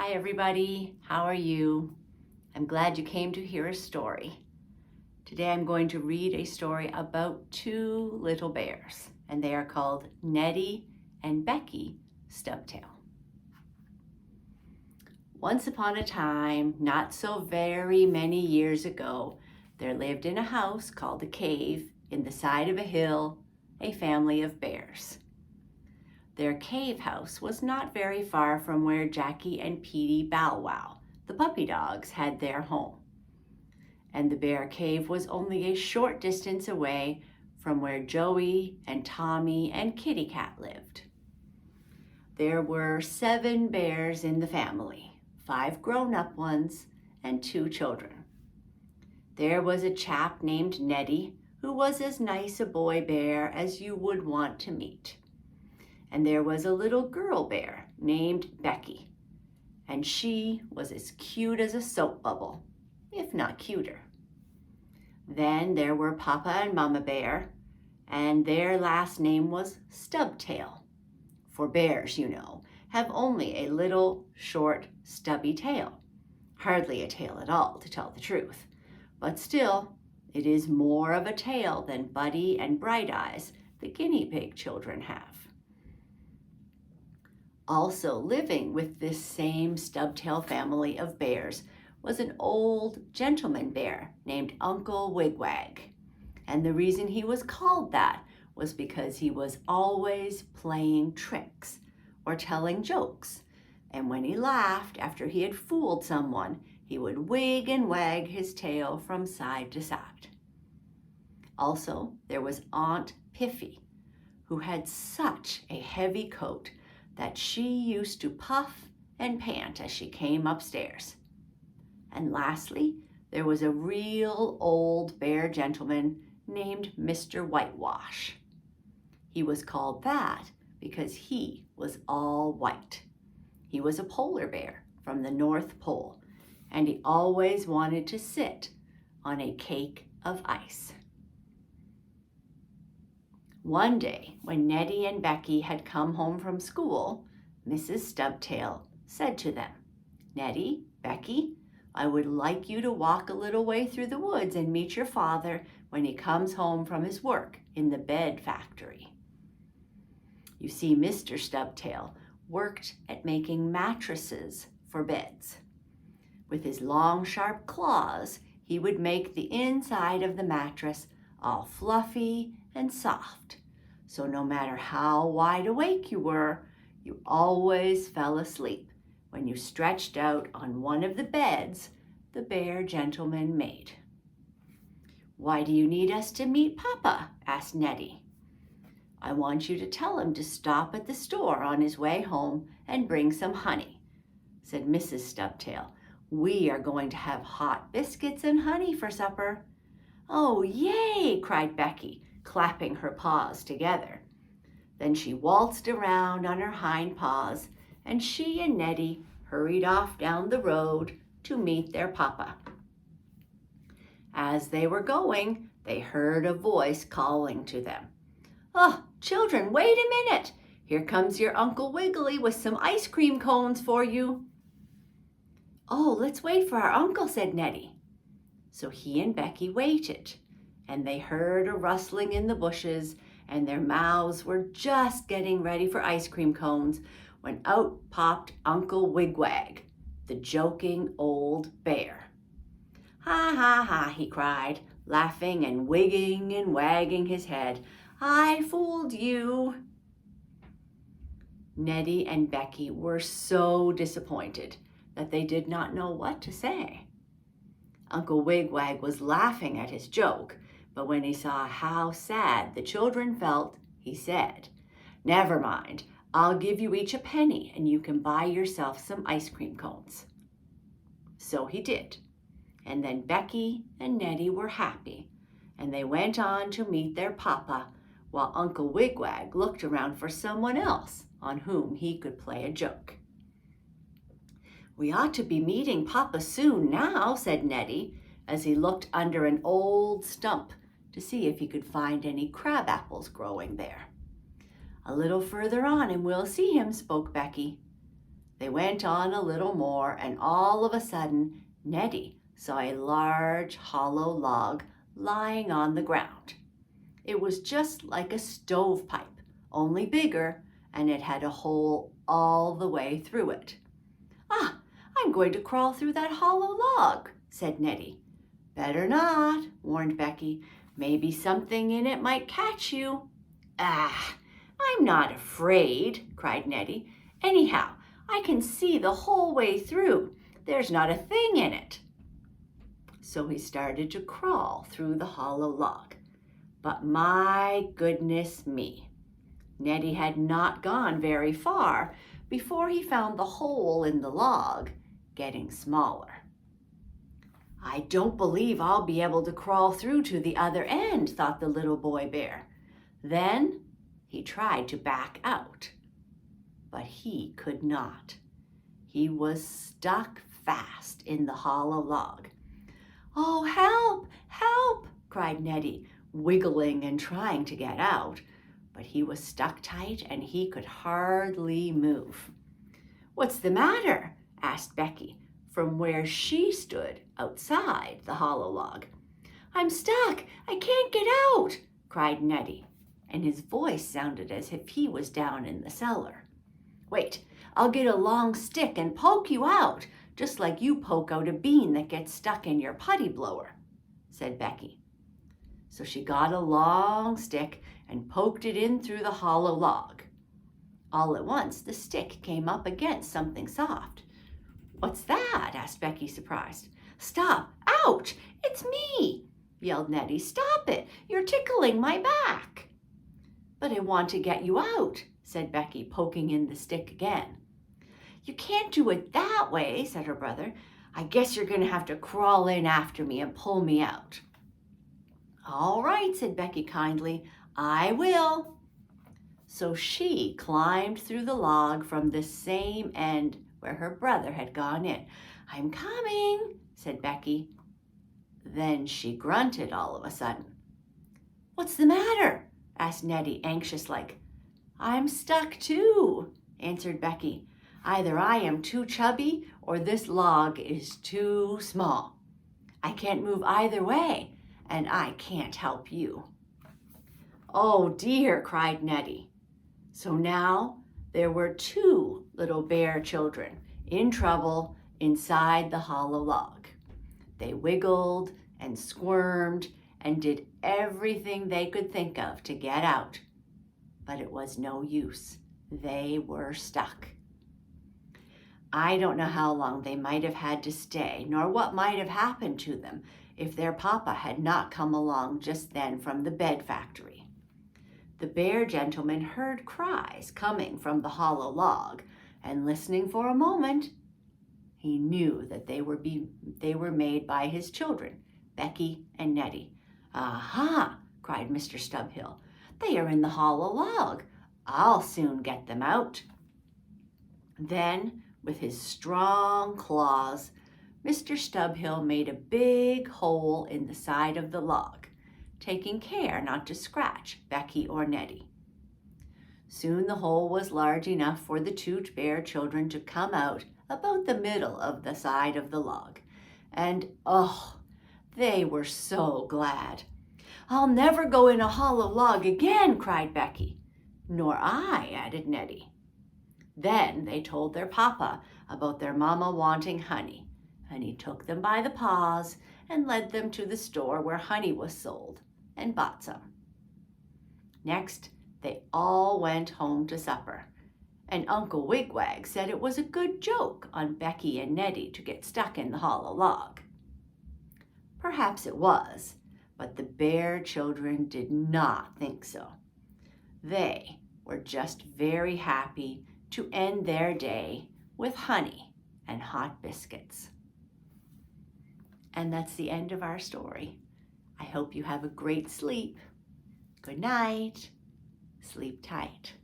Hi everybody, how are you? I'm glad you came to hear a story. Today I'm going to read a story about two little bears, and they are called Neddie and Beckie Stubtail. Once upon a time, not so very many years ago, there lived in a house called a cave in the side of a hill a family of bears. Their cave house was not very far from where Jackie and Petey Bow Wow, the puppy dogs, had their home. And the bear cave was only a short distance away from where Joey and Tommy and Kitty Cat lived. There were 7 bears in the family, 5 grown-up ones and 2 children. There was a chap named Neddie who was as nice a boy bear as you would want to meet. And there was a little girl bear named Beckie, and she was as cute as a soap bubble, if not cuter. Then there were Papa and Mama Bear, and their last name was Stubtail. For bears, you know, have only a little, short, stubby tail. Hardly a tail at all, to tell the truth. But still, it is more of a tail than Buddy and Bright Eyes, the guinea pig children, have. Also living with this same Stubtail family of bears was an old gentleman bear named Uncle Wigwag. And the reason he was called that was because he was always playing tricks or telling jokes. And when he laughed after he had fooled someone, he would wig and wag his tail from side to side. Also, there was Aunt Piffy, who had such a heavy coat that she used to puff and pant as she came upstairs. And lastly, there was a real old bear gentleman named Mr. Whitewash. He was called that because he was all white. He was a polar bear from the North Pole, and he always wanted to sit on a cake of ice. One day, when Neddie and Beckie had come home from school, Mrs. Stubtail said to them, "Neddie, Beckie, I would like you to walk a little way through the woods and meet your father when he comes home from his work in the bed factory." You see, Mr. Stubtail worked at making mattresses for beds. With his long, sharp claws, he would make the inside of the mattress all fluffy and soft. So no matter how wide awake you were, you always fell asleep when you stretched out on one of the beds the bear gentleman made. "Why do you need us to meet Papa?" asked Neddie. "I want you to tell him to stop at the store on his way home and bring some honey," said Mrs. Stubtail. "We are going to have hot biscuits and honey for supper." "Oh, yay!" cried Beckie, clapping her paws together. Then she waltzed around on her hind paws, and she and Neddie hurried off down the road to meet their papa. As they were going, they heard a voice calling to them. "Oh, children, wait a minute! Here comes your Uncle Wiggily with some ice cream cones for you." "Oh, let's wait for our uncle," said Neddie. So he and Beckie waited, and they heard a rustling in the bushes, and their mouths were just getting ready for ice cream cones when out popped Uncle Wigwag, the joking old bear. "Ha, ha, ha," he cried, laughing and wigging and wagging his head. "I fooled you." Neddie and Beckie were so disappointed that they did not know what to say. Uncle Wigwag was laughing at his joke, but when he saw how sad the children felt, he said, "Never mind, I'll give you each a penny and you can buy yourself some ice cream cones." So he did, and then Beckie and Neddie were happy, and they went on to meet their papa, while Uncle Wigwag looked around for someone else on whom he could play a joke. "We ought to be meeting Papa soon now," said Neddie, as he looked under an old stump to see if he could find any crab apples growing there. "A little further on and we'll see him," spoke Beckie. They went on a little more, and all of a sudden, Neddie saw a large hollow log lying on the ground. It was just like a stovepipe, only bigger, and it had a hole all the way through it. "Ah, I'm going to crawl through that hollow log," said Neddie. "Better not," warned Beckie. "Maybe something in it might catch you." "Ah, I'm not afraid," cried Neddie. "Anyhow, I can see the whole way through. There's not a thing in it." So he started to crawl through the hollow log. But my goodness me, Neddie had not gone very far before he found the hole in the log getting smaller. "I don't believe I'll be able to crawl through to the other end," thought the little boy bear. Then he tried to back out, but he could not. He was stuck fast in the hollow log. "Oh, help, help," cried Neddie, wiggling and trying to get out, but he was stuck tight and he could hardly move. "What's the matter?" asked Beckie from where she stood outside the hollow log. "I'm stuck, I can't get out," cried Neddie, and his voice sounded as if he was down in the cellar. "Wait, I'll get a long stick and poke you out, just like you poke out a bean that gets stuck in your putty blower," said Beckie. So she got a long stick and poked it in through the hollow log. All at once, the stick came up against something soft. "What's that?" asked Beckie, surprised. "Stop! Ouch! It's me!" yelled Neddie. "Stop it! You're tickling my back." "But I want to get you out," said Beckie, poking in the stick again. "You can't do it that way," said her brother. "I guess you're going to have to crawl in after me and pull me out." "All right," said Beckie kindly. "I will." So she climbed through the log from the same end where her brother had gone in. "I'm coming," said Beckie. Then she grunted all of a sudden. "What's the matter?" asked Neddie, anxious-like. "I'm stuck too," answered Beckie. "Either I am too chubby or this log is too small. I can't move either way, and I can't help you." "Oh dear," cried Neddie. So now there were two little bear children in trouble inside the hollow log. They wiggled and squirmed and did everything they could think of to get out, but it was no use. They were stuck. I don't know how long they might have had to stay, nor what might have happened to them if their papa had not come along just then from the bed factory. The bear gentleman heard cries coming from the hollow log, and listening for a moment, he knew that they were made by his children, Beckie and Neddie. "Aha!" cried Mr. Stubtail. "They are in the hollow log. I'll soon get them out." Then, with his strong claws, Mr. Stubtail made a big hole in the side of the log, taking care not to scratch Beckie or Neddie. Soon the hole was large enough for the two bear children to come out about the middle of the side of the log. And oh, they were so glad. "I'll never go in a hollow log again," cried Beckie. "Nor I," added Neddie. Then they told their papa about their mama wanting honey, and he took them by the paws and led them to the store where honey was sold and bought some. Next, they all went home to supper, and Uncle Wigwag said it was a good joke on Beckie and Neddie to get stuck in the hollow log. Perhaps it was, but the bear children did not think so. They were just very happy to end their day with honey and hot biscuits. And that's the end of our story. I hope you have a great sleep. Good night. Sleep tight.